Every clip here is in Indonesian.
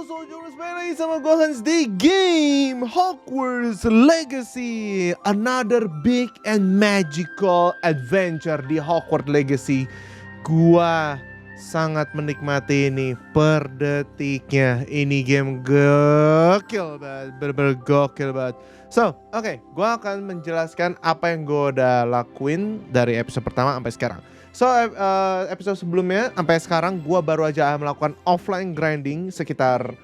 Halo Jooomers, balik lagi sama gue Hans di game Hogwarts Legacy. Another big and magical adventure di Hogwarts Legacy. Gua sangat menikmati ini per detiknya. Ini game gokil banget, bener-bener gokil banget. So, oke, gua akan menjelaskan apa yang gue udah lakuin dari episode pertama sampai sekarang. So, episode sebelumnya sampai sekarang gue baru aja melakukan offline grinding sekitar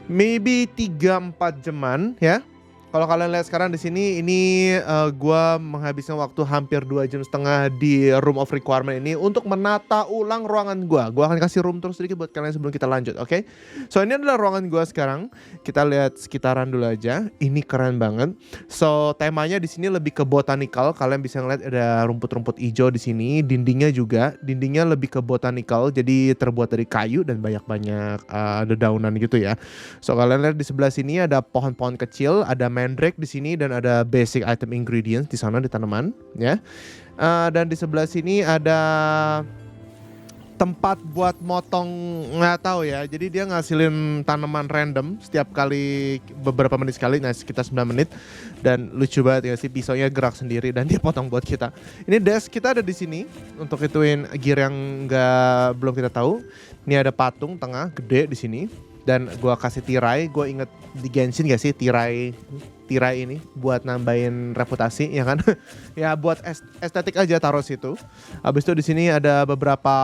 maybe 3-4 jaman ya. Kalau kalian lihat sekarang di sini ini gue menghabiskan waktu hampir 2,5 jam di room of requirement ini untuk menata ulang ruangan gue. Gue akan kasih room tour sedikit buat kalian sebelum kita lanjut, oke? So ini adalah ruangan gue sekarang. Kita lihat sekitaran dulu aja. Ini keren banget. So temanya di sini lebih ke botanical. Kalian bisa ngeliat ada rumput-rumput hijau di sini. Dindingnya juga, dindingnya lebih ke botanical. Jadi terbuat dari kayu dan banyak-banyak dedaunan gitu ya. So kalian lihat di sebelah sini ada pohon-pohon kecil, ada mandrake di sini dan ada basic item ingredients di sana di tanaman ya. Dan di sebelah sini ada tempat buat motong, nggak tahu ya. Jadi dia ngasilin tanaman random setiap kali beberapa menit sekali, nah sekitar 9 menit. Dan lucu banget ya sih, pisaunya gerak sendiri dan dia potong buat kita. Ini desk kita ada di sini untuk ituin gear yang belum kita tahu. Ini ada patung tengah gede di sini. Dan gue kasih tirai, gue inget di Genshin gak sih tirai ini buat nambahin reputasi ya kan? Ya buat estetik aja taruh situ. Habis itu di sini ada beberapa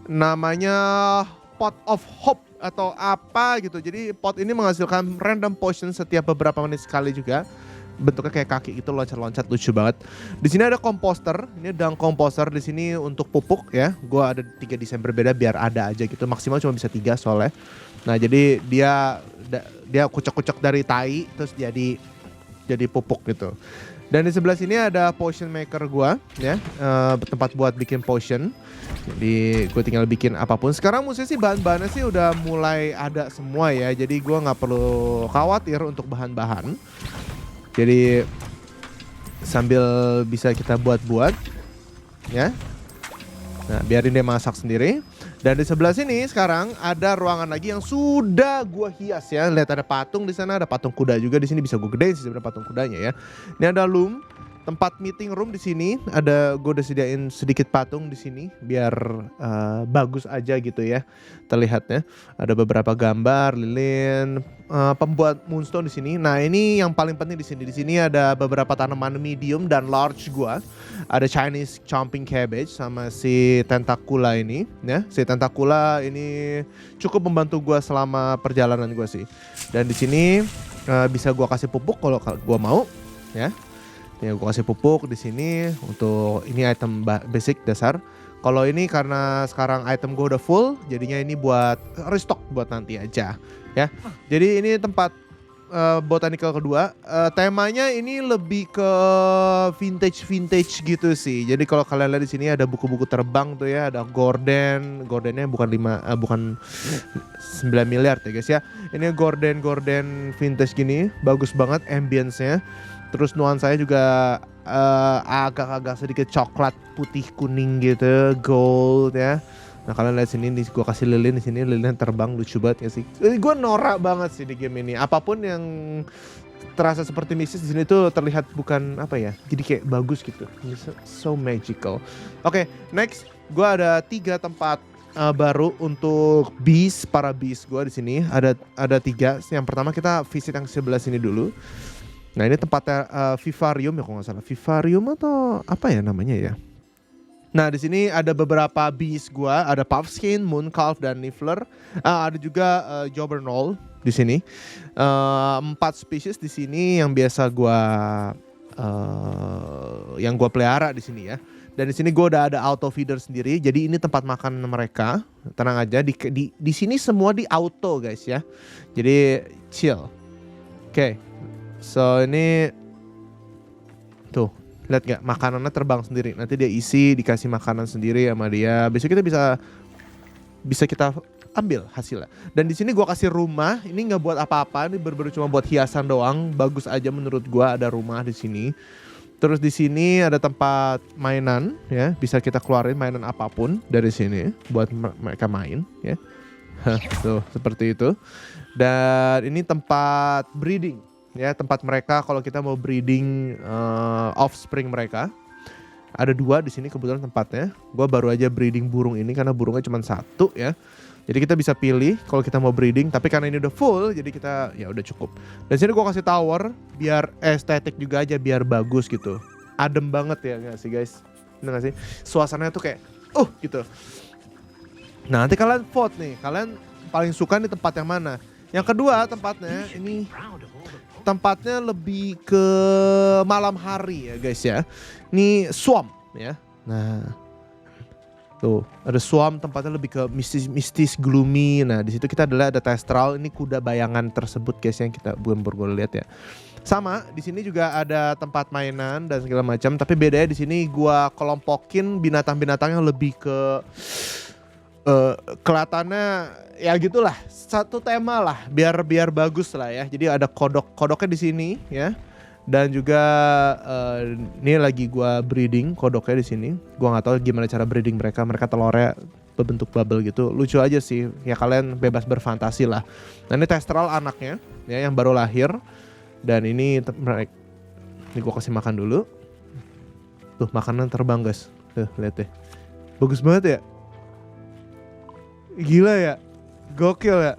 namanya pot of hope atau apa gitu. Jadi pot ini menghasilkan random potion setiap beberapa menit sekali juga. Bentuknya kayak kaki gitu, loncat-loncat, lucu banget. Di sini ada komposter, ini dung komposter di sini untuk pupuk ya. Gua ada 3 desain berbeda biar ada aja gitu. Maksimal cuma bisa 3 soalnya. Nah jadi dia kucek-kucek dari tai terus jadi pupuk gitu. Dan di sebelah sini ada potion maker gua ya, tempat buat bikin potion. Jadi gue tinggal bikin apapun. Sekarang musuhnya sih bahan-bahannya sih udah mulai ada semua ya. Jadi gua nggak perlu khawatir untuk bahan-bahan. Jadi sambil bisa kita buat-buat ya. Nah biarin dia masak sendiri. Dan di sebelah sini sekarang ada ruangan lagi yang sudah gua hias ya. Lihat ada patung di sana, ada patung kuda juga di sini, bisa gue gedein sih sebenarnya patung kudanya ya. Ini ada loom, tempat meeting room di sini. Ada gue udah sediain sedikit patung di sini biar bagus aja gitu ya terlihatnya. Ada beberapa gambar lilin, pembuat moonstone di sini. Nah ini yang paling penting di sini. Di sini ada beberapa tanaman medium dan large gua. Ada Chinese chomping cabbage sama si tentacula ini ya. Si tentacula ini cukup membantu gua selama perjalanan gua sih. Dan di sini bisa gua kasih pupuk kalau gua mau ya. Ya gua kasih pupuk di sini untuk ini item basic dasar. Kalau ini karena sekarang item gue udah full, jadinya ini buat restock buat nanti aja ya. Jadi ini tempat botanical kedua. Temanya ini lebih ke vintage gitu sih. Jadi kalau kalian lihat di sini ada buku-buku terbang tuh ya, ada Gordennya bukan 9 miliar ya guys ya. Ini Gorden vintage gini, bagus banget ambience-nya. Terus nuansanya juga agak-agak sedikit coklat putih kuning gitu, gold ya. Nah kalian lihat sini, gue kasih lilin di sini, lilin terbang lucu banget ya sih. Gue norak banget sih di game ini. Apapun yang terasa seperti mistis di sini tuh terlihat bukan apa ya, jadi kayak bagus gitu. So magical. Oke, next gue ada 3 tempat baru untuk para beast gue di sini. Ada 3. Yang pertama kita visit yang sebelah sini dulu. Nah ini tempatnya vivarium ya kalau nggak salah, vivarium atau apa ya namanya ya. Nah di sini ada beberapa beast gua, ada puffskein, mooncalf dan niffler. Ada juga jobberknoll di sini. 4 spesies di sini yang biasa yang gua pelihara di sini ya. Dan di sini gua udah ada auto feeder sendiri. Jadi ini tempat makan mereka. Tenang aja di sini semua di auto guys ya. Jadi chill. Oke. So ini tuh lihat gak, makanannya terbang sendiri. Nanti dia isi, dikasih makanan sendiri sama dia. Besok kita bisa kita ambil hasilnya. Dan di sini gua kasih rumah. Ini nggak buat apa-apa, ini bener-bener cuma buat hiasan doang. Bagus aja menurut gua ada rumah di sini. Terus di sini ada tempat mainan ya, bisa kita keluarin mainan apapun dari sini buat mereka main ya. Tuh seperti itu. Dan ini tempat breeding ya, tempat mereka kalau kita mau breeding offspring mereka. Ada 2 di sini kebetulan tempatnya. Gua baru aja breeding burung ini karena burungnya cuma 1 ya. Jadi kita bisa pilih kalau kita mau breeding, tapi karena ini udah full jadi kita ya udah cukup. Dan sini gua kasih tower biar estetik juga aja, biar bagus gitu. Adem banget ya nggak sih guys? Bener nggak sih? Suasananya tuh kayak gitu. Nah, nanti kalian vote nih, kalian paling suka nih tempat yang mana? Yang kedua tempatnya ini tempatnya lebih ke malam hari ya guys ya. Ini swamp ya. Nah, tuh ada swamp, tempatnya lebih ke mistis, gloomy. Nah di situ kita ada testral, ini kuda bayangan tersebut guys yang kita baru lihat ya. Sama di sini juga ada tempat mainan dan segala macam. Tapi bedanya di sini gua kelompokin binatang-binatangnya lebih ke kelihatannya ya gitulah, satu tema lah, biar bagus lah ya. Jadi ada kodoknya di sini ya. Dan juga ini lagi gua breeding kodoknya di sini. Gua nggak tahu gimana cara breeding mereka. Mereka telurnya berbentuk bubble gitu. Lucu aja sih. Ya kalian bebas berfantasi lah. Nah ini testral anaknya ya yang baru lahir. Dan ini gua kasih makan dulu. Tuh makanan terbang guys. Tuh lihat deh. Bagus banget ya. Gila ya. Gokil ya.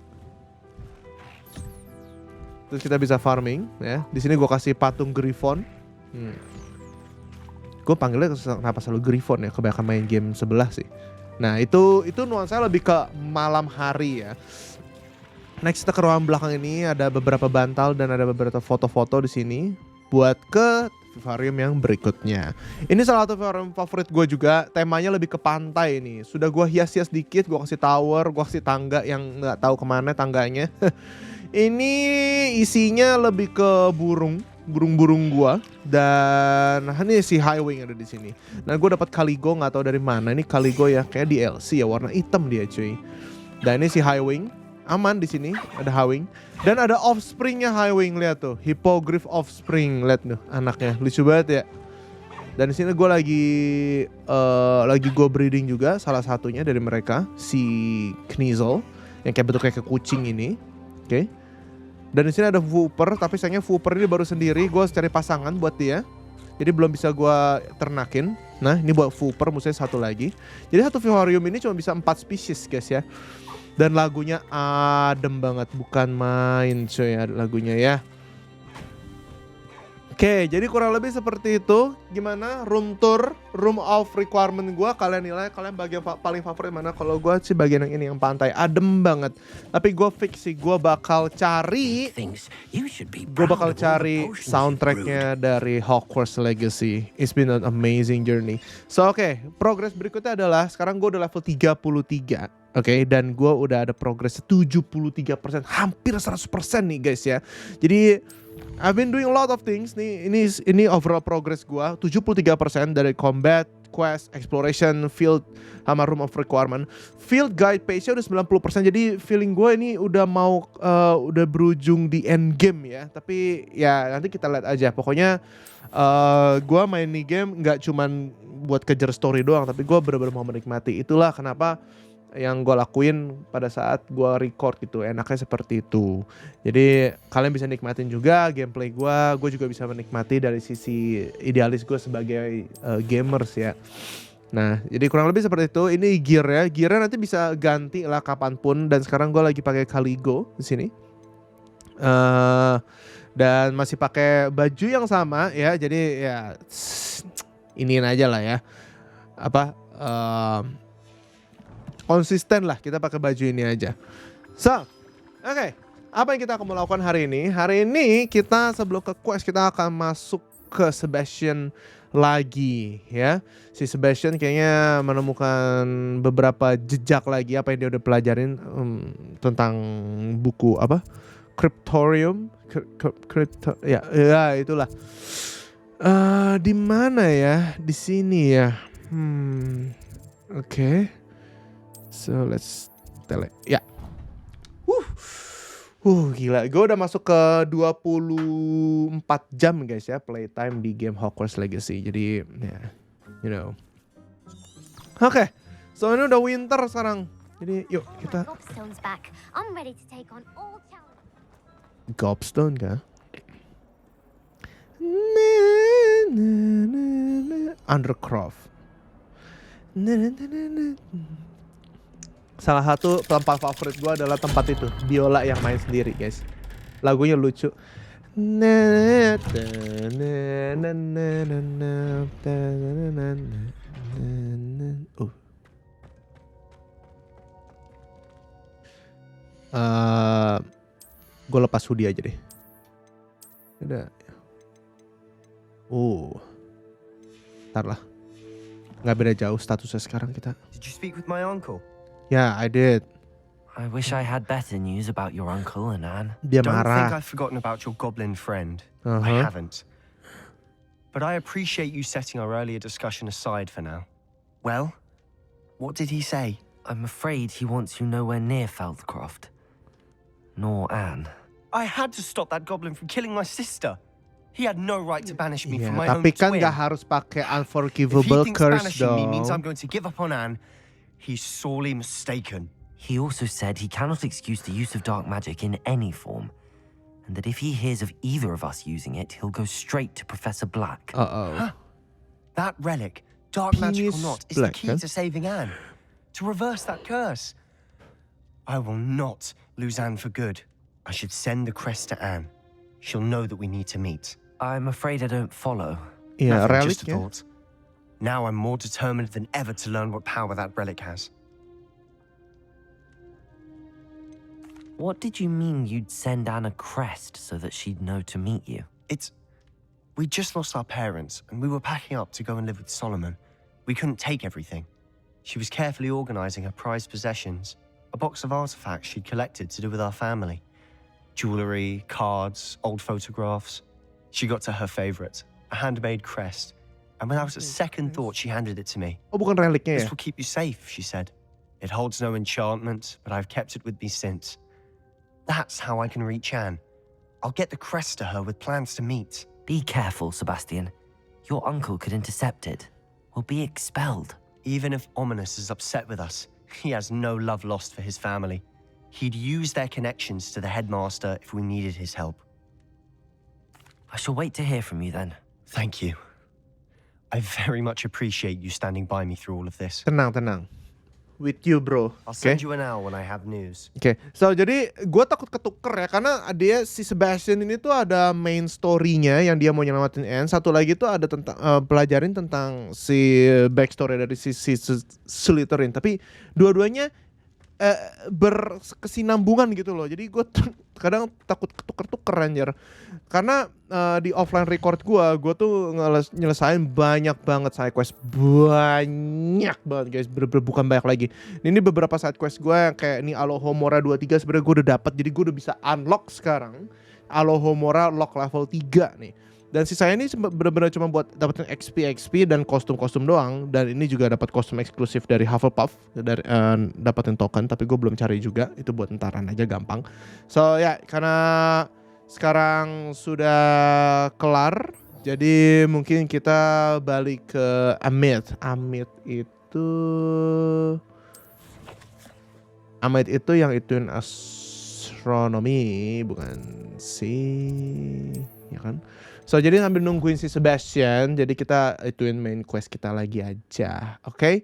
Terus kita bisa farming ya. Di sini gue kasih patung Griffon. Gue panggilnya kenapa selalu Griffon ya, kebanyakan main game sebelah sih. Nah itu nuansanya lebih ke malam hari ya. Next kita ke ruang belakang ini, ada beberapa bantal dan ada beberapa foto-foto di sini buat ke vivarium yang berikutnya. Ini salah satu vivarium favorit gue juga, temanya lebih ke pantai nih. Sudah gue hias-hias dikit, gue kasih tower, gue kasih tangga yang nggak tahu kemana tangganya. Ini isinya lebih ke burung-burung gua, dan ini si highwing ada di sini. Nah, gua dapat kaligo nggak tahu dari mana. Ini kaligo ya, kayak DLC ya, warna hitam dia cuy. Dan ini si highwing, aman di sini, ada highwing. Dan ada offspringnya highwing, lihat tuh, hippogriff offspring, lihat tuh anaknya, lucu banget ya. Dan di sini gua lagi gua breeding juga, salah satunya dari mereka si Knizel yang kayak bentuknya kayak kucing ini, oke. Dan di sini ada Wooper, tapi sayangnya Wooper ini baru sendiri, gue harus cari pasangan buat dia. Jadi belum bisa gue ternakin. Nah ini buat Wooper, musuhnya satu lagi. Jadi satu vivarium ini cuma bisa 4 spesies guys ya. Dan lagunya adem banget, bukan main cuy lagunya ya. Oke, jadi kurang lebih seperti itu. Gimana room tour, room of requirement gue, kalian nilai, kalian bagian paling favorit mana? Kalau gue sih bagian yang ini, yang pantai, adem banget. Tapi gue fix sih, gue bakal cari soundtracknya dari Hogwarts Legacy. It's been an amazing journey. So oke, progress berikutnya adalah sekarang gue udah level 33. Oke, dan gue udah ada progress 73%, hampir 100% nih guys ya. Jadi I've been doing a lot of things nih. Ini overall progress gua 73% dari combat, quest, exploration, field, sama room of requirement. Field guide pace-nya udah 90%. Jadi feeling gua ini udah mau udah berujung di end game ya. Tapi ya nanti kita lihat aja. Pokoknya gua main nih game nggak cuman buat kejar story doang, tapi gua benar-benar mau menikmati. Itulah kenapa yang gue lakuin pada saat gue record gitu, enaknya seperti itu. Jadi kalian bisa nikmatin juga gameplay gue juga bisa menikmati dari sisi idealis gue sebagai gamers ya. Nah jadi kurang lebih seperti itu. Ini gearnya nanti bisa ganti lah kapanpun. Dan sekarang gue lagi pakai Kaligo di sini. Dan masih pakai baju yang sama ya. Jadi ya iniin aja lah ya. Konsisten lah kita pakai baju ini aja. So, oke. Apa yang kita akan melakukan hari ini? Hari ini kita sebelum ke quest kita akan masuk ke Sebastian lagi ya. Si Sebastian kayaknya menemukan beberapa jejak lagi apa yang dia udah pelajarin tentang buku apa? Cryptorium, ya itulah. Di mana ya? Di sini ya. Oke. So let's tele. Ya. Gila. Gue udah masuk ke 24 jam guys ya playtime di game Hogwarts Legacy. Jadi ya, you know. Oke, so ini udah winter sekarang. Jadi yuk kita Gobstone kah? Undercroft. Salah satu tempat favorit gue adalah tempat itu, biola yang main sendiri guys. Lagunya lucu. Gue lepas hoodie aja deh. Udah. Ntar lah. Nggak beda jauh statusnya sekarang kita. Did you speak with my uncle? Yeah, I did. I wish I had better news about your uncle and Anne. Dia Don't marah. think I've forgotten about your goblin friend. I haven't. But I appreciate you setting our earlier discussion aside for now. Well, what did he say? I'm afraid he wants you nowhere near Feldcroft. Nor Anne. I had to stop that goblin from killing my sister. He had no right to banish me from my Tapi own kan twin. gak harus pakai If he unforgivable thinks curse banishing me means I'm dong. going to give up on Anne, he's sorely mistaken. He also said he cannot excuse the use of dark magic in any form, and that if he hears of either of us using it, he'll go straight to Professor Black. That relic, dark magic or not, is the Black, key huh? to saving Anne. To reverse that curse. I will not lose Anne for good. I should send the crest to Anne. She'll know that we need to meet. I'm afraid I don't follow. Iya, Nothing, relic just a ya. thought. Now I'm more determined than ever to learn what power that relic has. What did you mean you'd send Anne a crest so that she'd know to meet you? We just lost our parents, and we were packing up to go and live with Solomon. We couldn't take everything. She was carefully organizing her prized possessions, a box of artifacts she'd collected to do with our family. Jewelry, cards, old photographs. She got to her favorite, a handmade crest, and without a second thought she handed it to me. Oh, bukan reliknya This ya? will keep you safe, she said. It holds no enchantment, but I've kept it with me since. That's how I can reach Anne. I'll get the crest to her with plans to meet. Be careful, Sebastian. Your uncle could intercept it. We'll be expelled. Even if Ominous is upset with us, he has no love lost for his family. He'd use their connections to the headmaster if we needed his help. I shall wait to hear from you then. Thank you. I very much appreciate you standing by me through all of this. Tenang, tenang. With you bro. I'll Oke. send you an hour when I have news. Oke, so jadi gue takut ketuker ya karena dia si Sebastian ini tuh ada main story-nya yang dia mau nyelamatin Anne. Satu lagi tuh ada tentang pelajarin tentang si backstory dari si Slytherin. Tapi dua-duanya berkesinambungan gitu loh. Jadi gue kadang takut ketuker-tuker anjir. Karena di offline record gue tuh nyelesain banyak banget side quest. Banyak banget guys, bukan banyak lagi. Ini beberapa side quest gue yang kayak ini Alohomora 23 sebenarnya gue udah dapat. Jadi gue udah bisa unlock sekarang Alohomora lock level 3 nih. Dan sisanya ini benar-benar cuma buat dapetin XP dan kostum-kostum doang. Dan ini juga dapat kostum eksklusif dari Hufflepuff, dari dapetin token. Tapi gue belum cari juga, itu buat entaran aja gampang. So ya, karena sekarang sudah kelar, jadi mungkin kita balik ke Amit. Amit itu yang ituin astronomi, bukan sih, ya kan? So jadi sambil nungguin si Sebastian, jadi kita ituin main quest kita lagi aja, oke?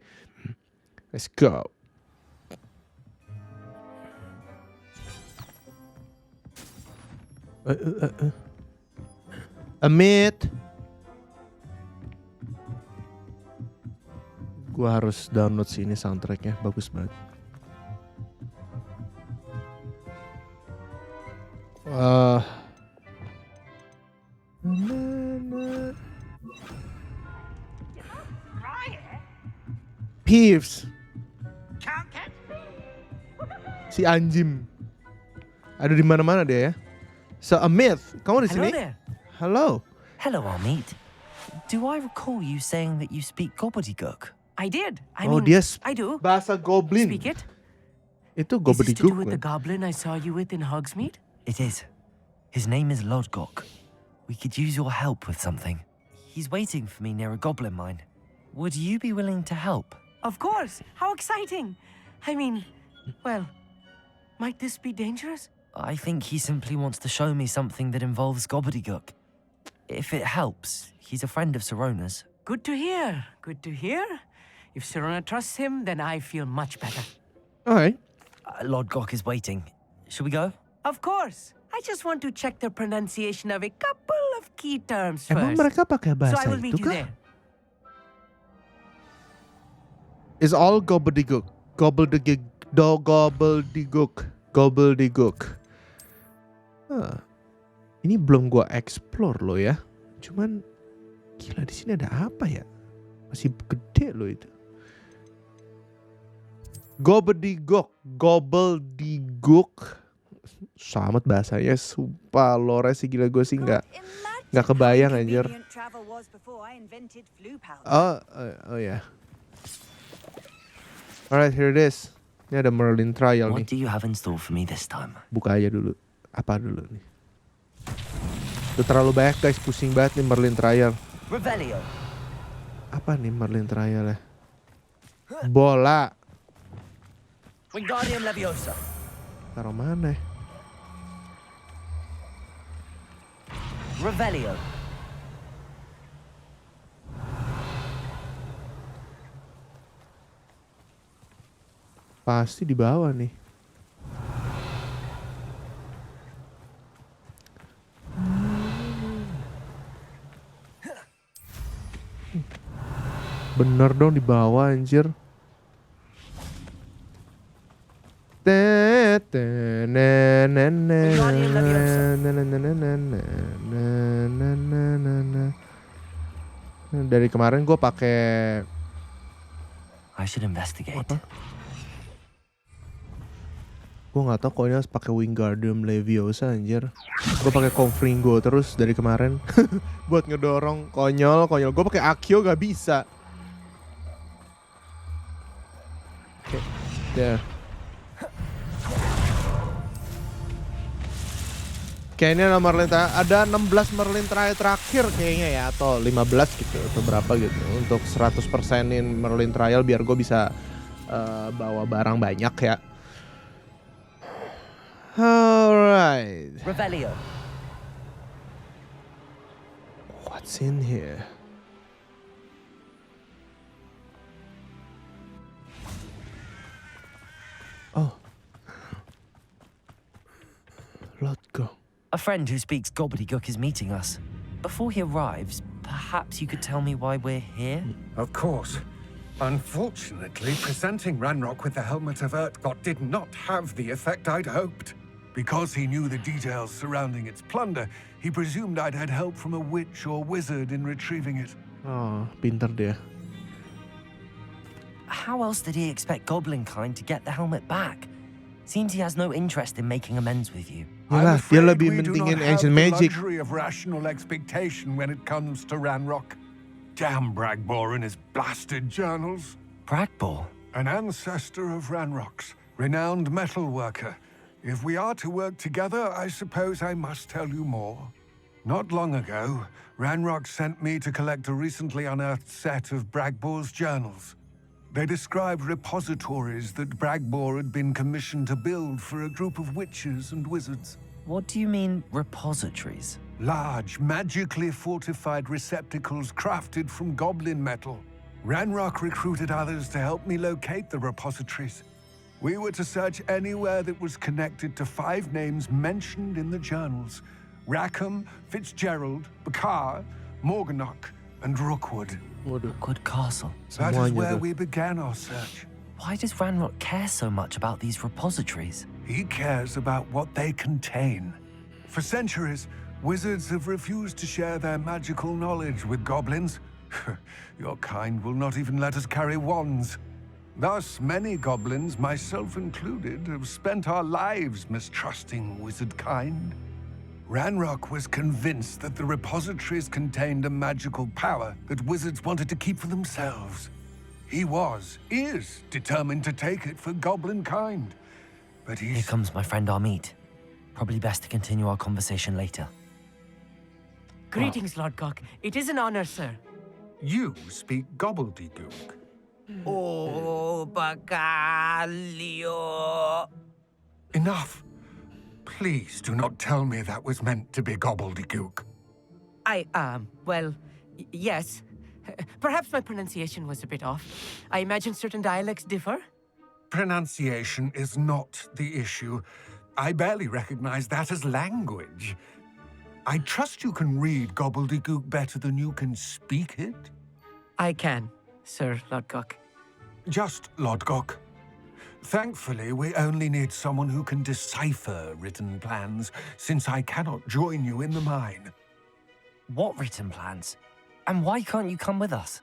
Let's go. Amit. Gua harus download sini soundtracknya, bagus banget. Peeves. Si anjim. Ada di mana-mana dia ya. So Amit, kamu di sini? Hello there. Hello. Hello, Amit. Do I recall you saying that you speak gobbledygook? I did. I Oh, mean, dia I bahasa do. goblin. Speak it. Itu Is this to do gobbledygook. with the goblin I saw you with in Hogsmeade? It is. His name is Lodgok. We could use your help with something. He's waiting for me near a goblin mine. Would you be willing to help? Of course. How exciting. I mean, well, might this be dangerous? I think he simply wants to show me something that involves gobbledygook. If it helps, he's a friend of Sirona's. Good to hear. Good to hear. If Sirona trusts him, then I feel much better. All right. Lodgok is waiting. Should we go? Of course. I just want to check the pronunciation of a couple of key terms Emang first. mereka pakai So bahasa I will meet itu you kah? there. Is all gobbledygook. Gobbledygook. Ini belum gua explore loh ya. Cuman gila di sini ada apa ya? Masih gede loh itu. Gobbledygook. Samat bahasanya, sumpah lore sih gila gue sih nggak kebayang anjir. Oh ya. Alright, here it is. Ini ada Merlin trial nih. What do you have in store for me this time? Buka aja dulu. Apa dulu nih? Udah terlalu banyak guys, pusing banget nih Merlin trial. Revelio. Apa nih Merlin trial ya? Bola. Wingardium Leviosa. Taruh mana ya? Revelio. Pasti di bawah nih. Bener dong di bawah anjir. Dari kemarin gue pakai I should investigate. gue nggak tahu kok ini harus pakai Wingardium Leviosa anjir. Gue pakai Confringo terus dari kemarin buat ngedorong. Konyol. Gue pakai Accio gak bisa. Oke, there. Kayaknya ada 16 Merlin terakhir kayaknya ya, atau 15 gitu atau berapa gitu untuk 100%in Merlin trial biar gue bisa bawa barang banyak ya. Alright. Revelio. What's in here? Oh. Let's go. A friend who speaks gobbledygook is meeting us. Before he arrives, perhaps you could tell me why we're here? Of course. Unfortunately, presenting Ranrock with the Helmet of Urtkot did not have the effect I'd hoped. Because he knew the details surrounding its plunder, he presumed I'd had help from a witch or wizard in retrieving it. Oh, pinter dia. How else did he expect Goblinkind to get the helmet back? Seems he has no interest in making amends with you. Yalah, dia lebih we do not mentingin have ancient the magic. luxury of rational expectation when it comes to Ranrock. Damn Bragbor and his blasted journals. Bragbor? An ancestor of Ranrock's, renowned metal worker. If we are to work together, I suppose I must tell you more. Not long ago, Ranrock sent me to collect a recently unearthed set of Bragbor's journals. They described repositories that Bragbor had been commissioned to build for a group of witches and wizards. What do you mean, repositories? Large, magically fortified receptacles crafted from goblin metal. Ranrock recruited others to help me locate the repositories. We were to search anywhere that was connected to 5 names mentioned in the journals: Rackham, Fitzgerald, Bakar, Morganach, and Rookwood. Rookwood Castle. That is Semuanya where tuh. we began our search. Why does Ranrock care so much about these repositories? He cares about what they contain. For centuries, wizards have refused to share their magical knowledge with goblins. Your kind will not even let us carry wands. Thus, many goblins, myself included, have spent our lives mistrusting wizard kind. Ranrock was convinced that the repositories contained a magical power that wizards wanted to keep for themselves. He is determined to take it for goblin kind. But Here he's... comes my friend Amit. Probably best to continue our conversation later. Greetings, Lord Gok. It is an honor, sir. You speak gobbledygook. Oh, bagaglio. Enough. Please do not tell me that was meant to be gobbledygook. Well, yes. Perhaps my pronunciation was a bit off. I imagine certain dialects differ. Pronunciation is not the issue. I barely recognize that as language. I trust you can read gobbledygook better than you can speak it? I can, Sir Lord Gok. Just Lodgok. Thankfully, we only need someone who can decipher written plans, since I cannot join you in the mine. What written plans? And why can't you come with us?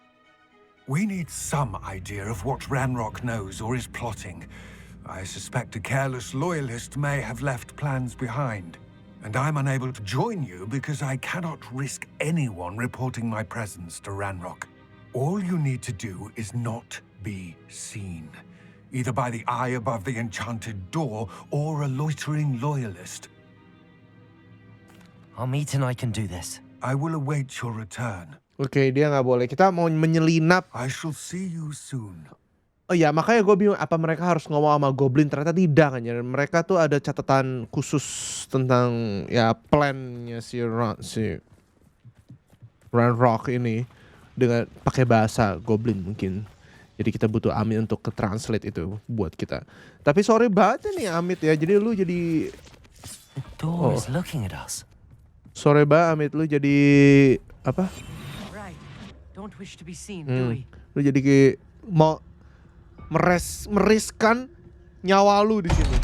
We need some idea of what RANROK knows or is plotting. I suspect a careless loyalist may have left plans behind. And I'm unable to join you because I cannot risk anyone reporting my presence to RANROK. All you need to do is not be seen, either by the eye above the enchanted door or a loitering loyalist. Our meet and I can do this. I will await your return. Oke, dia nggak boleh. Kita mau menyelinap. I shall see you soon. Oh iya, makanya gue bingung apa mereka harus ngomong sama Goblin. Ternyata tidak kan ya. Mereka tuh ada catatan khusus tentang ya plannya si RANROK ini dengan pakai bahasa Goblin mungkin. Jadi kita butuh Amit untuk ke translate itu buat kita. Tapi sorry banget nih Amit ya. Jadi lu jadi The door is looking at us. Sorry banget Amit, lu jadi apa? Right. Don't wish to be seen, do we? Lu jadi kayak mau meriskan nyawa lu di sini.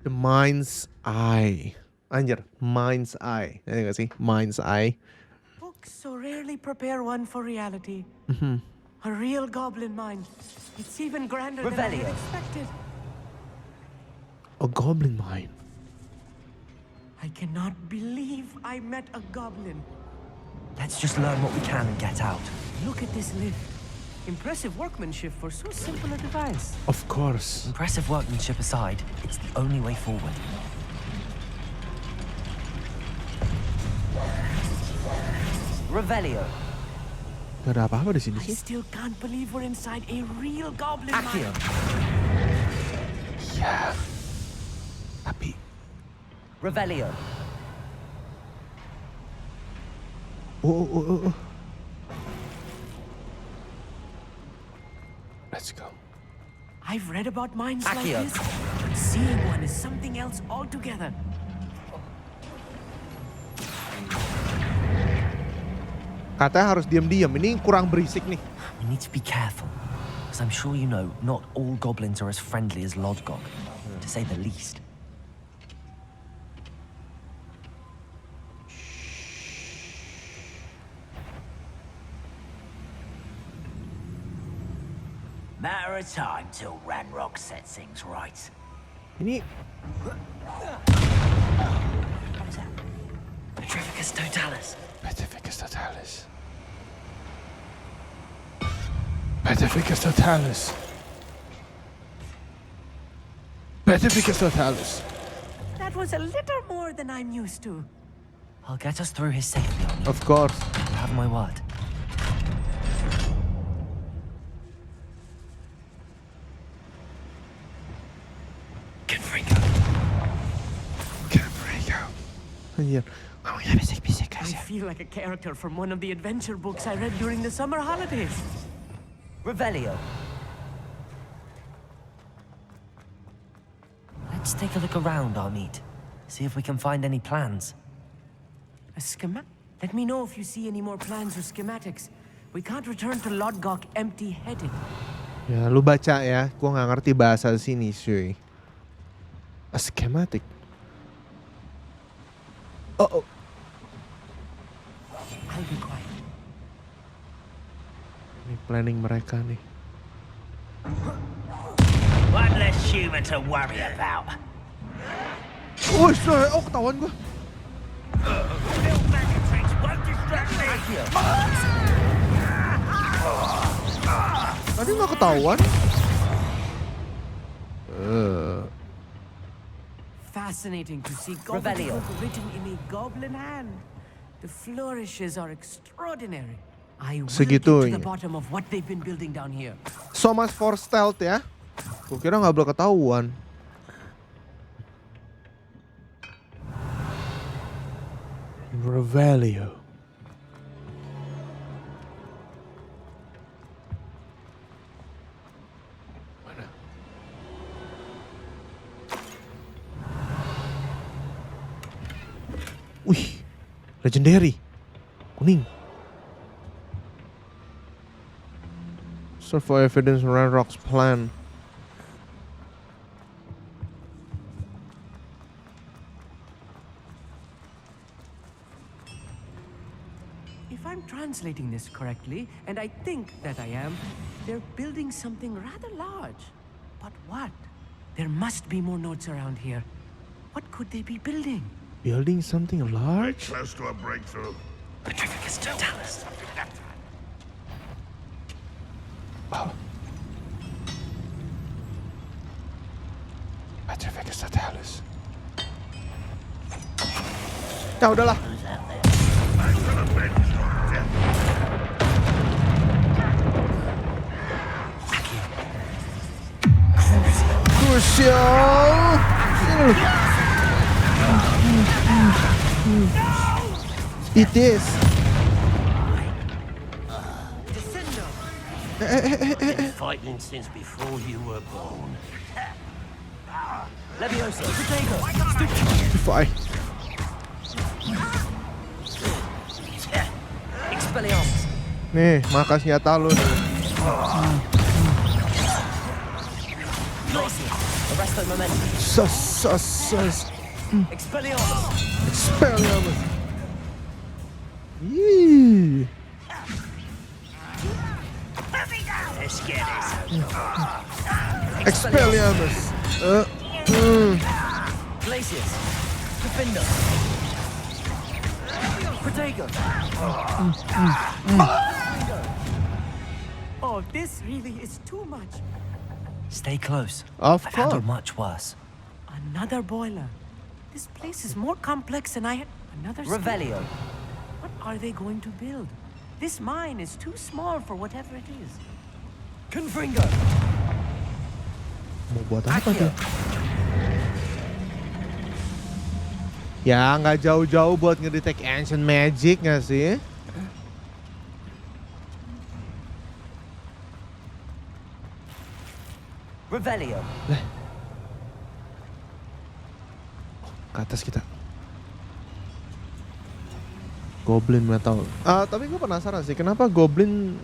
The mind's eye. Anjir, mind's eye. Ya gak sih? Mind's eye. Books so rarely prepare one for reality. A real goblin mind. It's even grander than I Revelio. had expected. A goblin mind. I cannot believe I met a goblin. Let's just learn what we can and get out. Look at this lift. Impressive workmanship for so simple a device. Of course. Impressive workmanship aside, it's the only way forward. Revelio. Gak ada apa-apa di sini I sih. still can't believe we're inside a real goblin Accio. mind. Ya. Tapi Revelio. oh. Let's go. I've read about minds like Accio. this, but seeing one is something else altogether. Katanya harus diam-diam. Ini kurang berisik nih. We need to be careful, as I'm sure you know, not all goblins are as friendly as Lodgok, to say the least. Matter of time till RANROK sets things right. Ini Petrificus totalis. Petrificus totalis. Petrificus totalis. Petrificus totalis. That was a little more than I'm used to. I'll get us through his safely, Arnie. Of course. You have my word. Anjir. Ngomongnya bisik-bisik I guys ya. feel like a character from one of the adventure books I read during the summer holidays. Revelio. Let's take a look around, Armit. See if we can find any plans. A schema? Let me know if you see any more plans or schematics. We can't return to Lodgok empty-headed. Ya lu baca ya. Gua gak ngerti bahasa sini cuy. A schematic. Oh. I'll be quiet. Ini planning mereka nih. One less human to worry about. Oh, ketahuan gua. Little Macatrix won't distract me. Tadi gak ketahuan. Fascinating to see Revelio. gobbledygook written in a goblin hand. The flourishes are extraordinary. I will get to Segitunya. the bottom of what they've been building down here. So much for stealth ya. Gue kira nggak boleh ketahuan. Revelio. Mana? Wih, legendary. Kuning. Search for evidence on RANROK's plan. If I'm translating this correctly, and I think that I am, they're building something rather large. But what? There must be more notes around here. What could they be building? Building something large? Close to a breakthrough. Petrificus totalis. Oh. Petrificus totalis. Ya udahlah. Crucial. Eat this. Been fighting since before you were born. Levioso. Potato. Fine. Expelliarmus. Nih, makan senjata lu nih. Glacier. Arresto momentum. Sus. Expelliarmus. Expelliarmus. Yee. Let's get this. Expelliarmus. Glacius. Defender. Protego. Oh, this really is too much. Stay close. Of I've handled course. much worse. Another boiler. This place is more complex than I had. Another scanner. Revelio. What are they going to build? This mine is too small for whatever it is. Confringo. Mau buat apa tuh? Ya nggak jauh-jauh buat ngedetect ancient magic nggak sih? Revelio. Ke atas kita. Goblin metal. Tapi gue penasaran sih, kenapa Goblin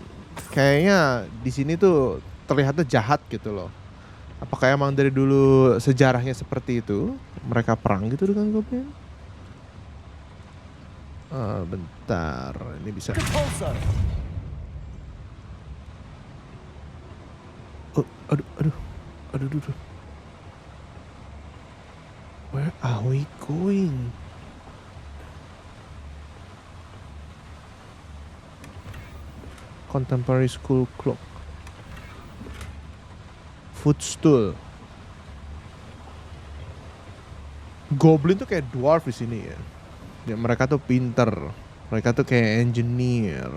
kayaknya di sini tuh terlihatnya jahat gitu loh. Apakah emang dari dulu sejarahnya seperti itu? Mereka perang gitu dengan Goblin? Bentar, ini bisa. Compulso. Aduh. Where are we going? Contemporary school clock. Footstool. Goblin tuh kayak dwarf di sini ya. Ya mereka tuh pinter. Mereka tuh kayak engineer.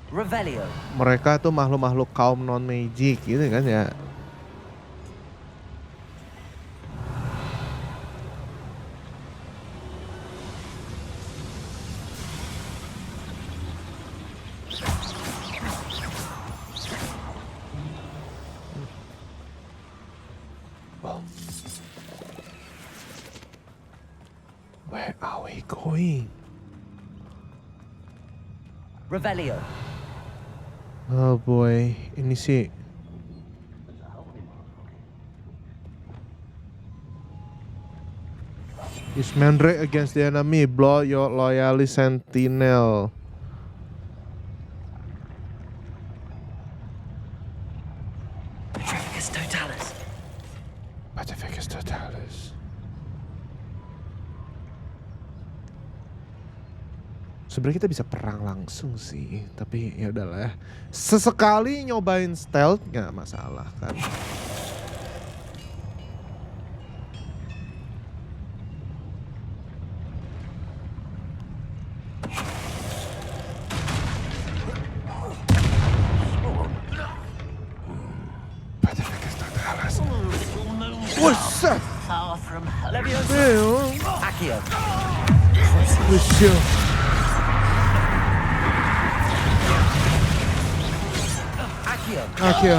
Revelio. Mereka tuh makhluk-makhluk kaum non-magic gitu kan ya. Where are we going? Revelio. Oh boy, ini sih. Use Mandrake against the enemy, blow your loyalist sentinel. Petrificus totalis. Petrificus totalis. Sebenarnya kita bisa perang langsung sih, tapi ya udahlah. Sesekali nyobain stealth nggak masalah kan. Buset! Far from Accio. Buset. Accio. Oke.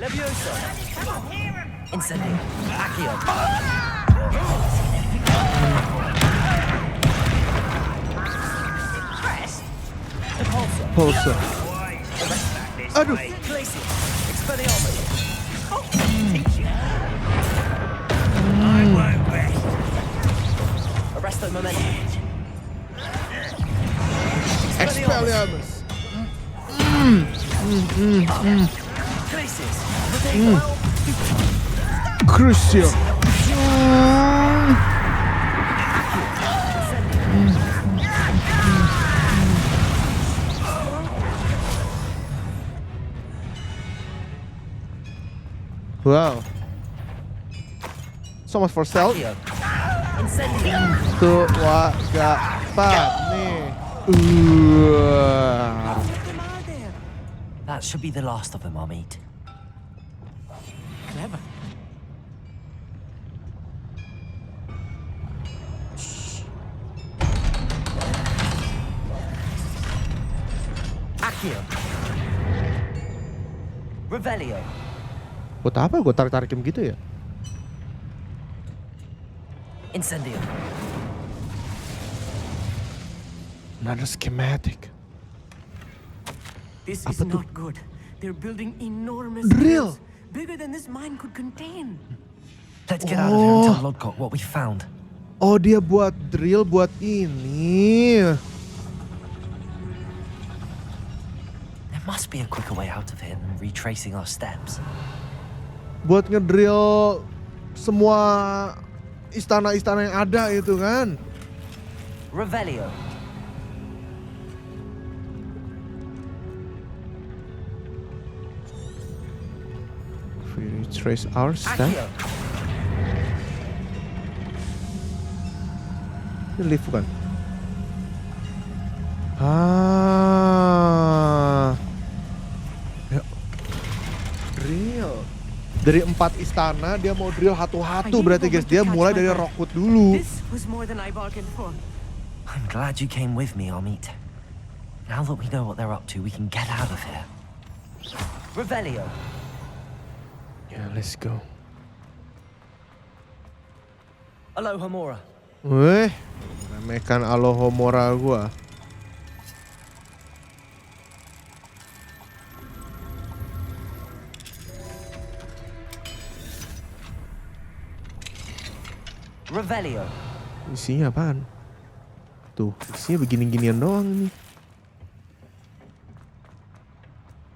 Leviosa. Incendio. Accio. Pulsar. Aduh. Glacius. Expelliarmus. Arresto momentum. Expelliarmus. Glacius. Crucial. Wow. So much for stealth. Accio. Incendio. Tuh, wah, gampang nih. That should be the last of them, our mate. Clever. Accio. Revelio. Buat apa gue tarik-tarikin gitu ya? Incendio. Another schematic. This is not good. They're building enormous Drill. drills, bigger than this mine could contain. Let's get out of here and tell Lodgok what we found. Oh, dia buat drill buat ini. There must be a quicker way out of here than retracing our steps. Buat ngedrill semua istana-istana yang ada itu kan. Revelio. We retrace our step. Accio. Ini lift bukan? Ah. Ya. Drill. Dari 4 istana dia mau drill hatu-hatu berarti guys. Dia mulai dari Rockwood dulu. This was more than I bargained for. I'm glad you came with me, Amit. Now that we know what they're up to, we can get out of here. Revelio. Ya, let's go. Alohomora. Weh, remehkan Alohomora gua. Revelio. Isinya apaan? Tuh, isinya begini-ginian doang nih.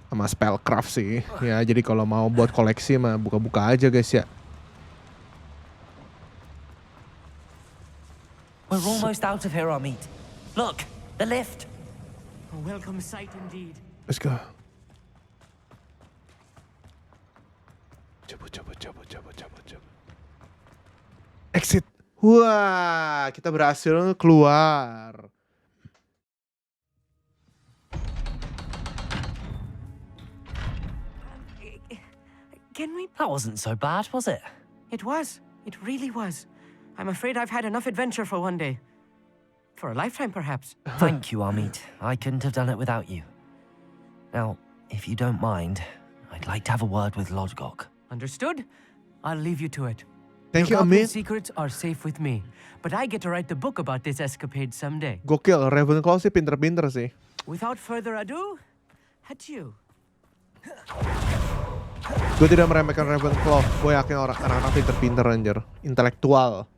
Sama spellcraft sih. Ya, jadi kalau mau buat koleksi mah buka-buka aja guys ya. We're almost out of here, Amit. Look, the lift. A welcome sight indeed. Let's go. Cabut. Exit. Wah, kita berhasil keluar. Can we? That wasn't so bad, was it? It was. It really was. I'm afraid I've had enough adventure for one day. For a lifetime, perhaps. Thank you, Amit. I couldn't have done it without you. Now, if you don't mind, I'd like to have a word with Lodgok. Understood? I'll leave you to it. Thank you, Your goblin Amit. secrets are safe with me, but I get to write the book about this escapade someday. Gokil, Ravenclaw sih pinter-pinter sih. Without further ado, adieu. Gue tidak meremehkan Ravenclaw. Gue yakin anak-anak pinter-pinter anjir. Intelektual.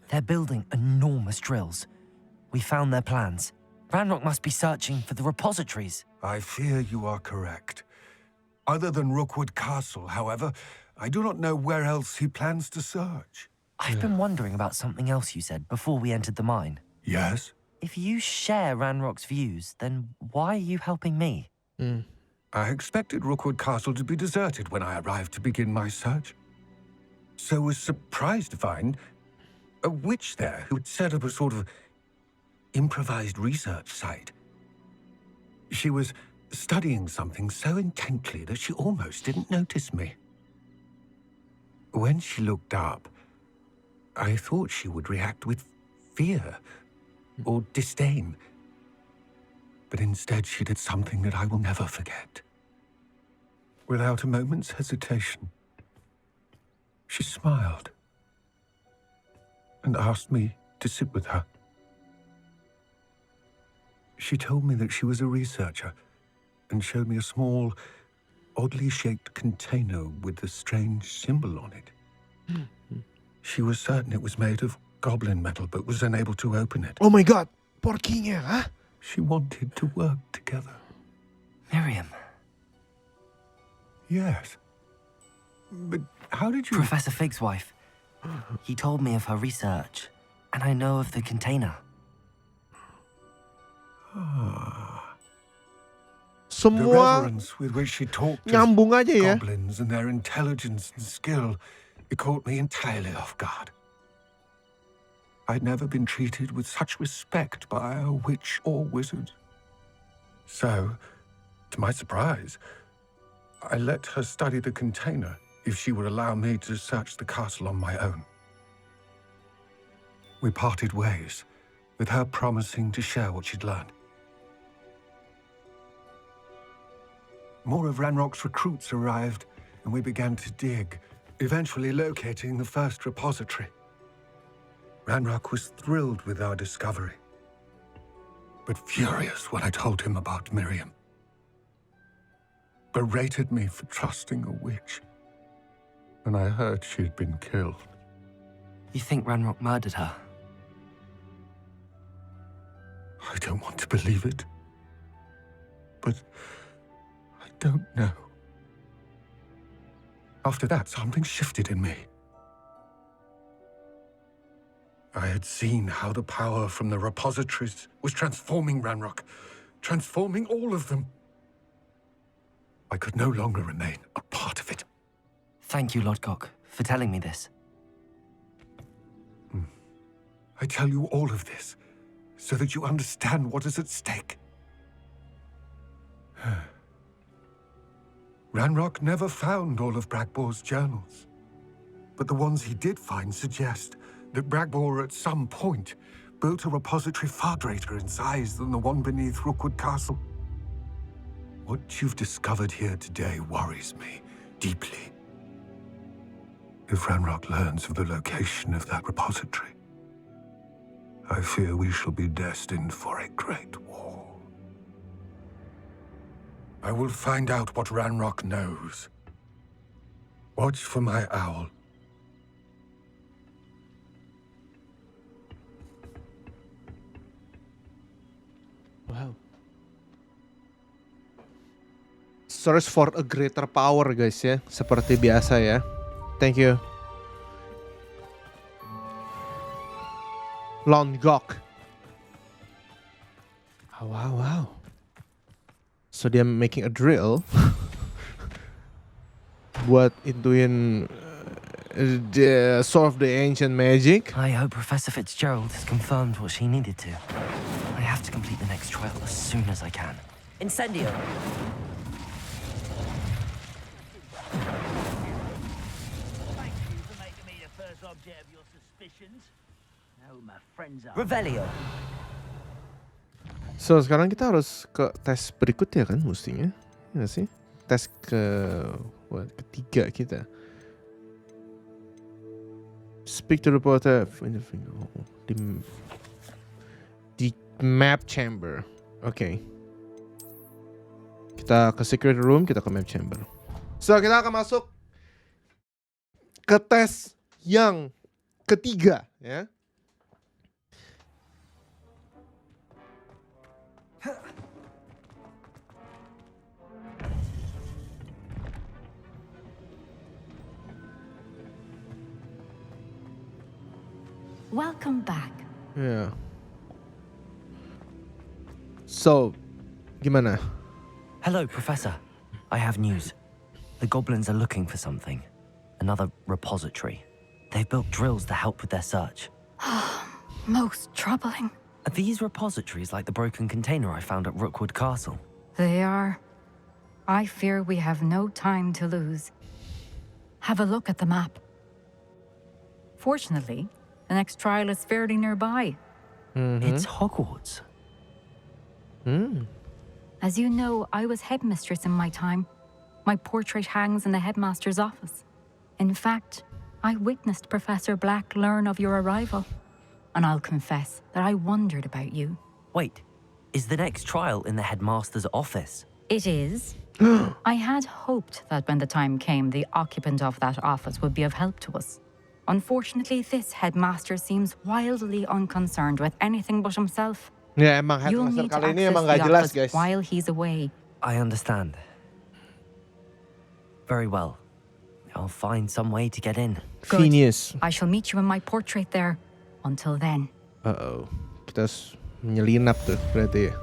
They're building enormous drills. We found their plans. Ranrock must be searching for the repositories. I fear you are correct. Other than Rookwood Castle, however, I do not know where else he plans to search. I've been wondering about something else you said before we entered the mine. Yes? If you share Ranrock's views, then why are you helping me? I expected Rookwood Castle to be deserted when I arrived to begin my search. So was surprised to find a witch there who had set up a sort of improvised research site. She was studying something so intently that she almost didn't notice me. When she looked up, I thought she would react with fear or disdain. But instead she did something that I will never forget. Without a moment's hesitation, she smiled and asked me to sit with her. She told me that she was a researcher and showed me a small, oddly shaped container with a strange symbol on it. She was certain it was made of goblin metal, but was unable to open it. Oh my god, porkinya, huh? She wanted to work together. Miriam. Yes. But how did you... Professor Fig's wife. He told me of her research, and I know of the container. The Semua reverence with which she talked of nyambung aja ya. goblins and their intelligence and skill, it caught me entirely off guard. I'd never been treated with such respect by a witch or wizard. So, to my surprise, I let her study the container if she would allow me to search the castle on my own. We parted ways, with her promising to share what she'd learned. More of Ranrock's recruits arrived, and we began to dig, eventually locating the first repository. Ranrock was thrilled with our discovery, but furious when I told him about Miriam. Berated me for trusting a witch, and I heard she'd been killed. You think Ranrock murdered her? I don't want to believe it, but I don't know. After that, something shifted in me. I had seen how the power from the repositories was transforming Ranrock, transforming all of them. I could no longer remain a part of it. Thank you, Lodgok, for telling me this. I tell you all of this so that you understand what is at stake. Ranrock never found all of Bragbor's journals, but the ones he did find suggest that Bragbor at some point built a repository far greater in size than the one beneath Rookwood Castle. What you've discovered here today worries me deeply. If Ranrock learns of the location of that repository, I fear we shall be destined for a great war. I will find out what Ranrock knows. Watch for my owl. Wow. Search for a greater power guys ya, seperti biasa ya. Thank you. Longok. Oh, wow. So dia making a drill buat intuin the solve the ancient magic. I hope Professor Fitzgerald has confirmed what she needed to. I have to complete the next trial as soon as I can. Incendio! Thank you for making me the first object of your suspicions. Now my friends are... Revelio! So sekarang kita harus ke tes berikutnya kan mestinya. Ya nggak sih? Tes ketiga kita. Speak to the reporter di map chamber. Oke. Kita ke secret room, kita ke map chamber. So kita akan masuk ke tes yang ketiga ya. Welcome back. Yeah. So, gimana? Hello, Professor. I have news. The goblins are looking for something. Another repository. They've built drills to help with their search. Most troubling. Are these repositories like the broken container I found at Rookwood Castle? They are. I fear we have no time to lose. Have a look at the map. Fortunately, the next trial is fairly nearby. It's Hogwarts. As you know, I was headmistress in my time. My portrait hangs in the headmaster's office. In fact, I witnessed Professor Black learn of your arrival. And I'll confess that I wondered about you. Wait, is the next trial in the headmaster's office? It is. I had hoped that when the time came, the occupant of that office would be of help to us. Unfortunately, this headmaster seems wildly unconcerned with anything but himself. Ya emang You'll headmaster need to kali ini access emang the gak jelas office guys. while he's away. I understand. Very well. I'll find some way to get in. Good. Genius. I shall meet you in my portrait there. Until then. Kita harus menyelinap tuh berarti ya.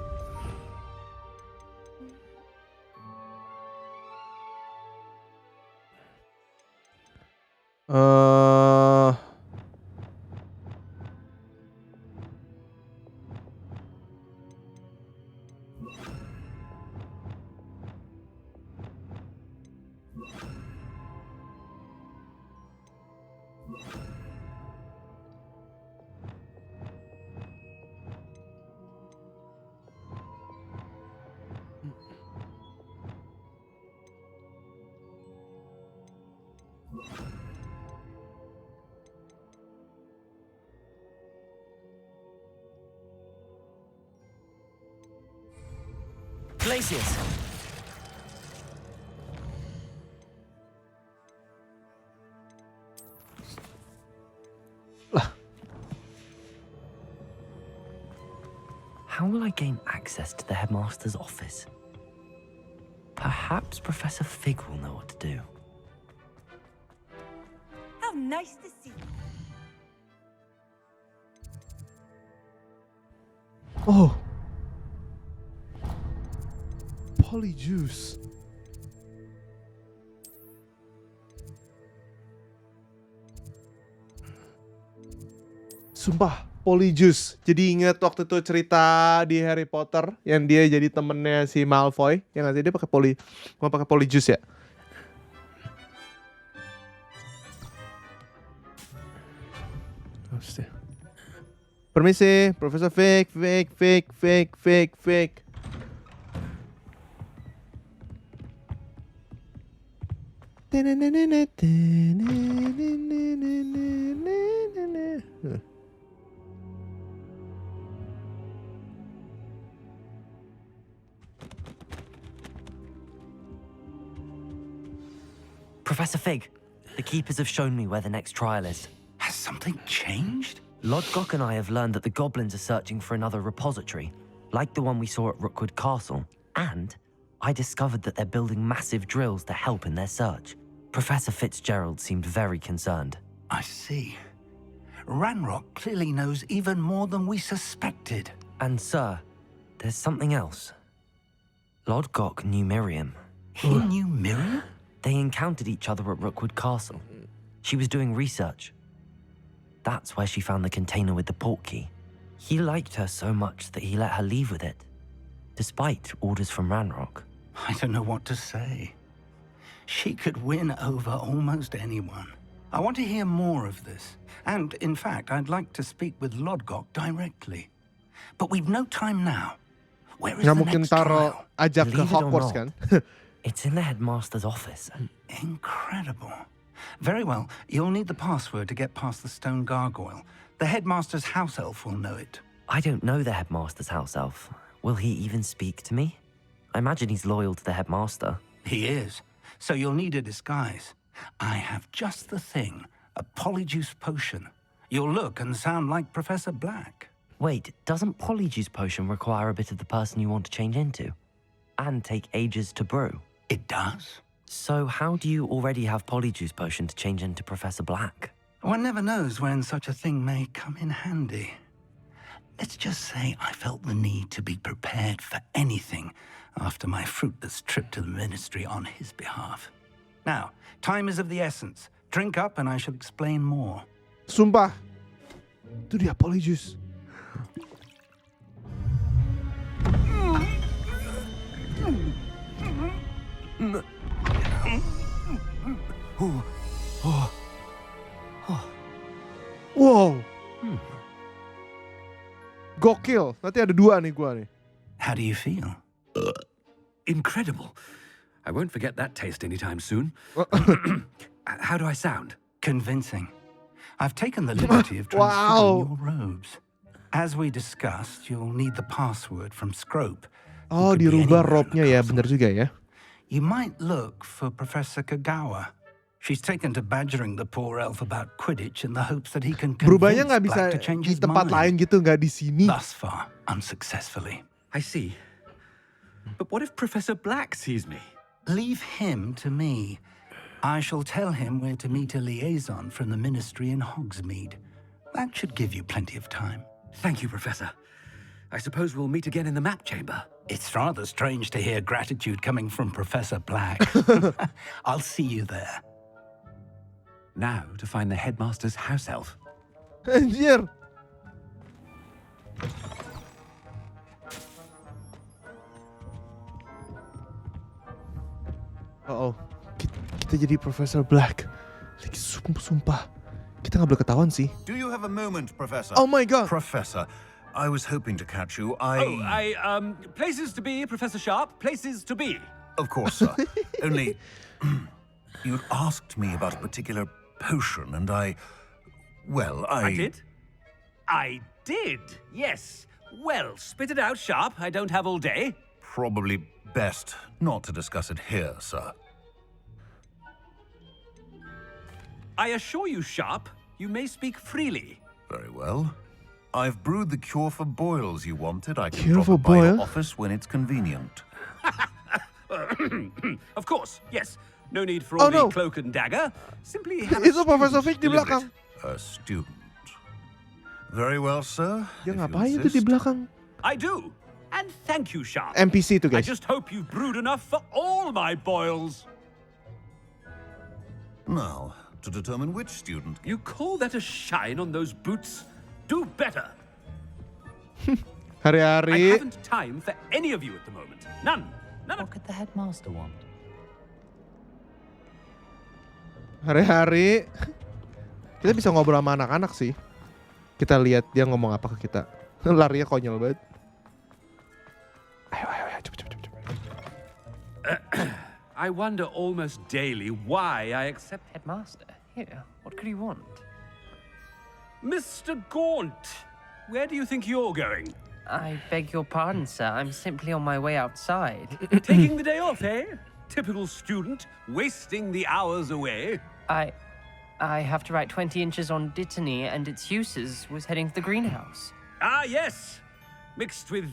Glacius! How will I gain access to the headmaster's office? Perhaps Professor Fig will know what to do. How nice to see you. Oh. Polyjuice. Sumpah, Polyjuice. Jadi ingat waktu itu cerita di Harry Potter yang dia jadi temennya si Malfoy, yang nanti dia pakai Polyjuice ya. Permisi, Profesor Fig. Professor Fig, the keepers have shown me where the next trial is. Has something changed? Lodgok and I have learned that the goblins are searching for another repository, like the one we saw at Rookwood Castle, and I discovered that they're building massive drills to help in their search. Professor Fitzgerald seemed very concerned. I see. RANROK clearly knows even more than we suspected. And sir, there's something else. Lodgok knew Miriam. He knew Miriam? They encountered each other at Rookwood Castle. She was doing research. That's where she found the container with the port key. He liked her so much that he let her leave with it, despite orders from RANROK. I don't know what to say. She could win over almost anyone. I want to hear more of this. And, in fact, I'd like to speak with Lodgok directly. But we've no time now. Where is Nggak the mungkin next taro trial? ajak ke Believe it or Hogwarts not, kan? It's in the headmaster's office. Incredible. Very well. You'll need the password to get past the stone gargoyle. The headmaster's house elf will know it. I don't know the headmaster's house elf. Will he even speak to me? I imagine he's loyal to the headmaster. He is. So you'll need a disguise. I have just the thing. A polyjuice potion. You'll look and sound like Professor Black. Wait, doesn't Polyjuice Potion require a bit of the person you want to change into? And take ages to brew? It does. So how do you already have Polyjuice Potion to change into Professor Black? One never knows when such a thing may come in handy. Let's just say I felt the need to be prepared for anything after my fruitless trip to the ministry on his behalf. Now, time is of the essence. Drink up and I shall explain more. Sumpah. Itu dia polyjuice. Wow. Gokil. Nanti ada 2 nih gua nih. How do you feel? Incredible. I won't forget that taste anytime soon. How do I sound? Convincing. I've taken the liberty of transferring your robes. As we discussed, you'll need the password from Scrope. Oh, dirubah robe-nya ya, bener juga ya. You might look for Professor Kagawa. She's taken to badgering the poor elf about Quidditch in the hopes that he can Berubahnya convince nggak bisa Black to change di his tempat mind. lain gitu, nggak di sini. Thus far, unsuccessfully. I see. But what if Professor Black sees me? Leave him to me. I shall tell him where to meet a liaison from the ministry in Hogsmeade. That should give you plenty of time. Thank you, Professor. I suppose we'll meet again in the map chamber. It's rather strange to hear gratitude coming from Professor Black. I'll see you there. Now to find the headmaster's house elf. Anjir. Oh, kita jadi Professor Black. Lagi sumpah. Kita nggak boleh ketahuan sih. Do you have a moment, Professor? Oh my God. Professor, I was hoping to catch you. Places to be, Professor Sharp. Places to be. Of course, sir. Only, you'd asked me about a particular potion, and I did? I did, yes. Well, spit it out, Sharp. I don't have all day. Probably best not to discuss it here, sir. I assure you, Sharp, you may speak freely. Very well. I've brewed the cure for boils you wanted. I can Cure drop for it by your boil? office when it's convenient. Of course, yes. No need for Oh, all the no. cloak and dagger. Simply have a Itu Professor student Fig di deliver belakang. it. A student. Very well, sir. Dia if you ngapain tuh di insist. belakang? I do. And thank you, Sharp. NPC tuh I guys. just hope you've brewed enough for all my boils. Now, to determine which student. You call that a shine on those boots? Do better. I Hari-hari. haven't time for any of you at the moment. None. None of What could the headmaster want? Hari-hari. Kita bisa ngobrol sama anak-anak sih. Kita lihat dia ngomong apa ke kita. Larinya konyol banget. Ayo, cepet. I wonder almost daily why I accept Headmaster, here, what could he want? Mr. Gaunt. Where do you think you're going? I beg your pardon, sir. I'm simply on my way outside. Taking the day off, eh? Typical student, wasting the hours away. I have to write 20 inches on Dittany and its uses was heading to the greenhouse. Ah, yes. Mixed with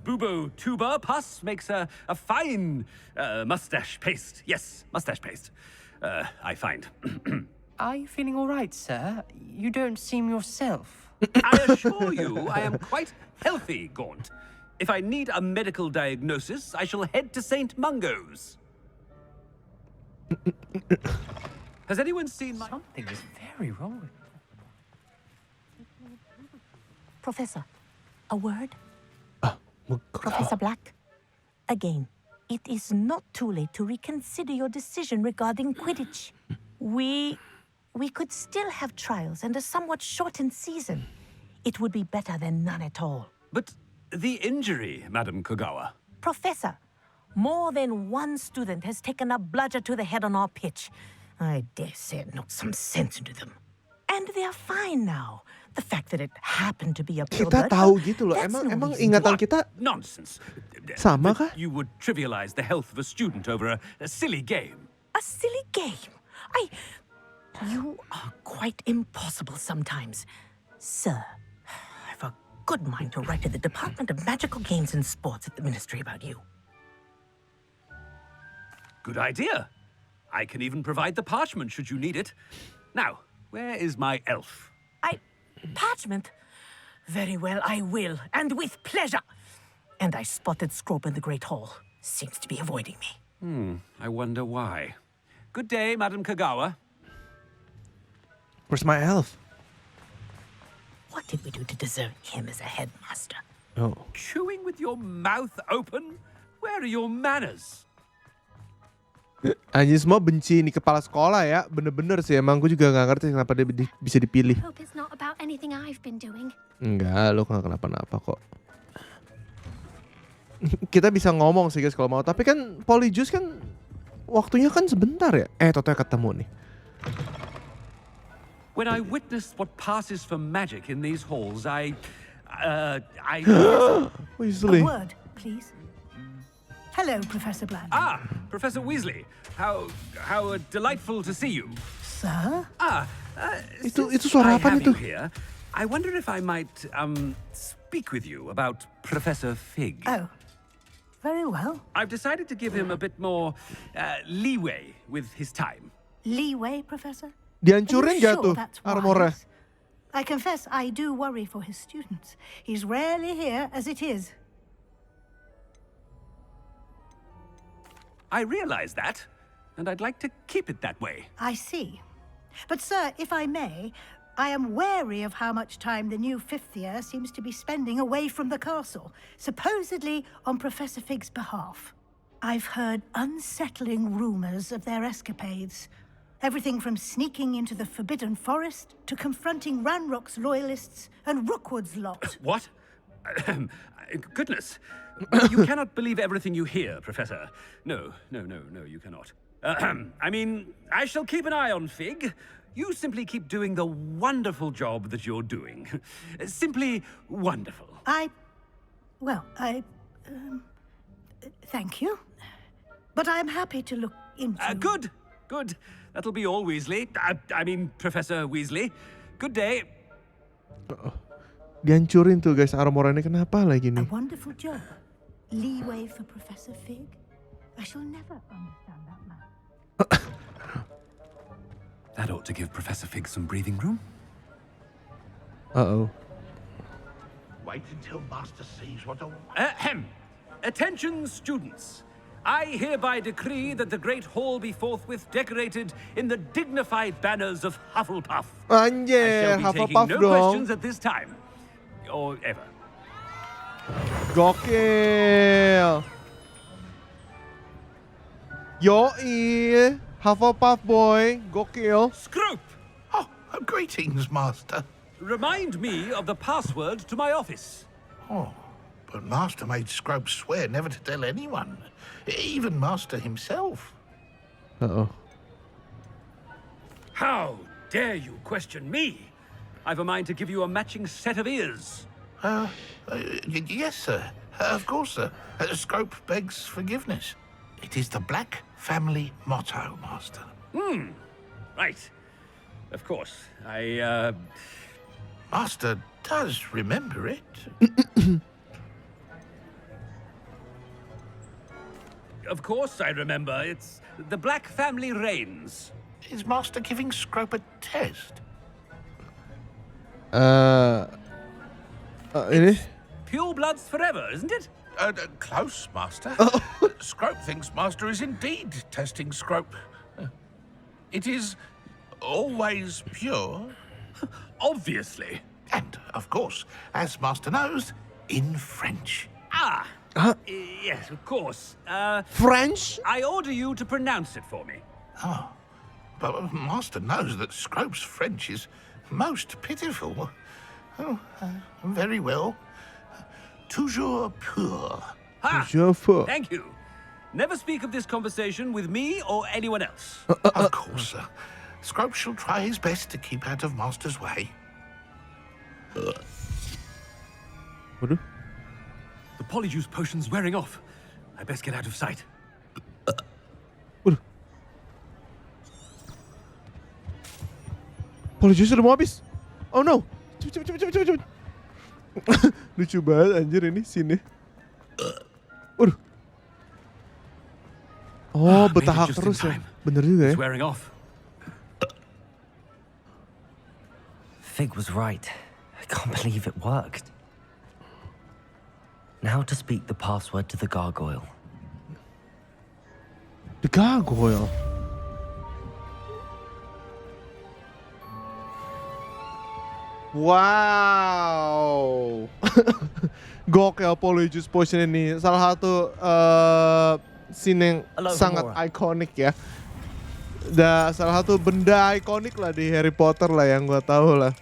bubo tuber pus makes a fine mustache paste. Yes, mustache paste. I find. Are you feeling all right, sir? You don't seem yourself. I assure you, I am quite healthy, Gaunt. If I need a medical diagnosis, I shall head to St. Mungo's. Has anyone seen my... Something is very wrong with Professor, a word? Professor Black, again, it is not too late to reconsider your decision regarding Quidditch. We could still have trials and a somewhat shortened season. It would be better than none at all. But the injury, Madam Kogawa. Professor, more than one student has taken a bludger to the head on our pitch. I dare say it knocked some sense into them. And they are fine now. The fact that it happened to be a pure Kita blood, tahu well, gitu loh. that's Emang no reason. ingatan What kita nonsense. sama That kah? You would trivialize the health of a student over a silly game. A silly game. You are quite impossible sometimes. Sir, I've a good mind to write to the Department of Magical Games and Sports at the Ministry about you. Good idea. I can even provide the parchment should you need it. Now, Where is my elf? Parchment? Very well, I will, and with pleasure. And I spotted Scrope in the Great Hall. Seems to be avoiding me. I wonder why. Good day, Madam Kagawa. Where's my elf? What did we do to deserve him as a headmaster? Oh. Chewing with your mouth open? Where are your manners? Anjing semua benci nih kepala sekolah ya. Bener-bener sih emang gue juga gak ngerti kenapa dia bisa dipilih. Hope it's not about anything I've been doing. Enggak, lo gak kenapa-napa kok. Kita bisa ngomong sih guys kalau mau. Tapi kan Polyjuice kan waktunya kan sebentar ya. Toto ketemu nih. When I witnessed what passes for magic in these halls, Weasley. A word, please. Hello, Professor Black. Ah, Professor Weasley. How delightful to see you. Sir? Itu suara apa itu? Here, I wonder if I might speak with you about Professor Fig. Oh, very well. I've decided to give him a bit more leeway with his time. Leeway, Professor? Dihancurin gak Sure tuh that's armornya? wise? I confess I do worry for his students. He's rarely here as it is. I realize that, and I'd like to keep it that way. I see. But, sir, if I may, I am wary of how much time the new fifth year seems to be spending away from the castle, supposedly on Professor Fig's behalf. I've heard unsettling rumors of their escapades. Everything from sneaking into the Forbidden Forest to confronting Ranrok's loyalists and Rookwood's lot. What? Goodness. You cannot believe everything you hear, Professor. No, you cannot. I mean, I shall keep an eye on Fig. You simply keep doing the wonderful job that you're doing. Simply wonderful. Thank you. But I'm happy to look into... Good. That'll be all, Weasley. I mean, Professor Weasley. Good day. Dihancurin tuh guys armornya, kenapa lagi nih? A wonderful job. Leeway for Professor Fig? I shall never understand that man. That ought to give Professor Fig some breathing room. Uh-oh. Wait until Master sees what a... Attention, students. I hereby decree that the Great Hall be forthwith decorated in the dignified banners of Hufflepuff. Anjir, I shall be taking Hufflepuff no dong. questions at this time. Or ever. Gokil. Yoi, Hufflepuff boy, gokil. Scrope! Oh, greetings, Master. Remind me of the password to my office. Oh, but Master made Scrope swear never to tell anyone, even Master himself. Uh-oh. How dare you question me? I've a mind to give you a matching set of ears. Yes, sir. Of course, sir. Scrope begs forgiveness. It is the Black family motto, Master. Right. Of course. Master does remember it. Of course I remember. It's the Black family reigns. Is Master giving Scrope a test? Ini? Pure bloods forever, isn't it? Close, Master. Scrope thinks Master is indeed testing Scrope. It is always pure. Obviously. And, of course, as Master knows, in French. Yes, of course. French? I order you to pronounce it for me. Oh, but Master knows that Scrope's French is most pitiful. Oh, very well. Toujours pur. Thank you. Never speak of this conversation with me or anyone else. Of course, sir. Scrope shall try his best to keep out of Master's way. Waduh. The Polyjuice potion's wearing off. I best get out of sight. Waduh. Polyjuice udah mau habis. Oh no. Cepet. Lucu banget anjir ini sini. Waduh. Oh, betahak terus ya. Bener juga ya. Wearing off. Fig was right. I can't believe it worked. Now to speak the password to the gargoyle. The gargoyle. Wow. Gokil Polyjuice Potion ini salah satu scene yang sangat ikonik ya. Dan salah satu benda ikonik lah di Harry Potter lah yang gue tahu lah.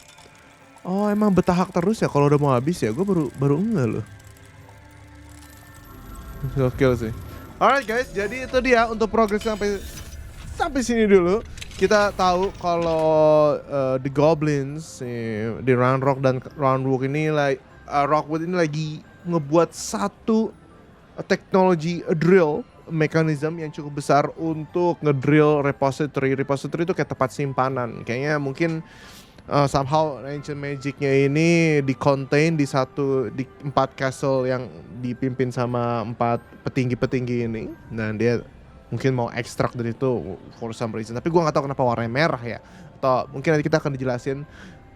Oh emang betahak terus ya kalau udah mau habis ya, gue baru enggak loh. Gokil sih. Alright guys, jadi itu dia untuk progres sampai sini dulu. Kita tahu kalau the goblins di RANROK dan RANROK ini Rockwood ini lagi ngebuat satu teknologi drill mechanism yang cukup besar untuk ngedrill repository. Repository itu kayak tempat simpanan. Kayaknya mungkin somehow ancient magicnya ini di-contain di 4 castle yang dipimpin sama 4 petinggi-petinggi ini. Dan dia mungkin mau ekstrak dari itu for some reason. Tapi gue gak tahu kenapa warnanya merah ya. Atau mungkin nanti kita akan dijelasin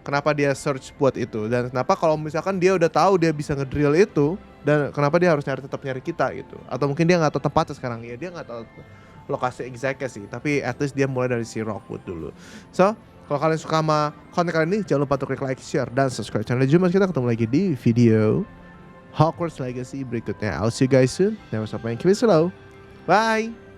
kenapa dia search buat itu. Dan kenapa kalau misalkan dia udah tahu dia bisa ngedrill itu. Dan kenapa dia harus tetap nyari kita gitu. Atau mungkin dia gak tahu tempatnya sekarang. Ya dia gak tahu lokasi exactnya sih. Tapi at least dia mulai dari si Rockwood dulu. So, kalau kalian suka sama konten kali ini, jangan lupa untuk klik like, share, dan subscribe channel Jooomers. Kita ketemu lagi di video Hogwarts Legacy berikutnya. I'll see you guys soon. Never stop playing. Keep it slow. Bye!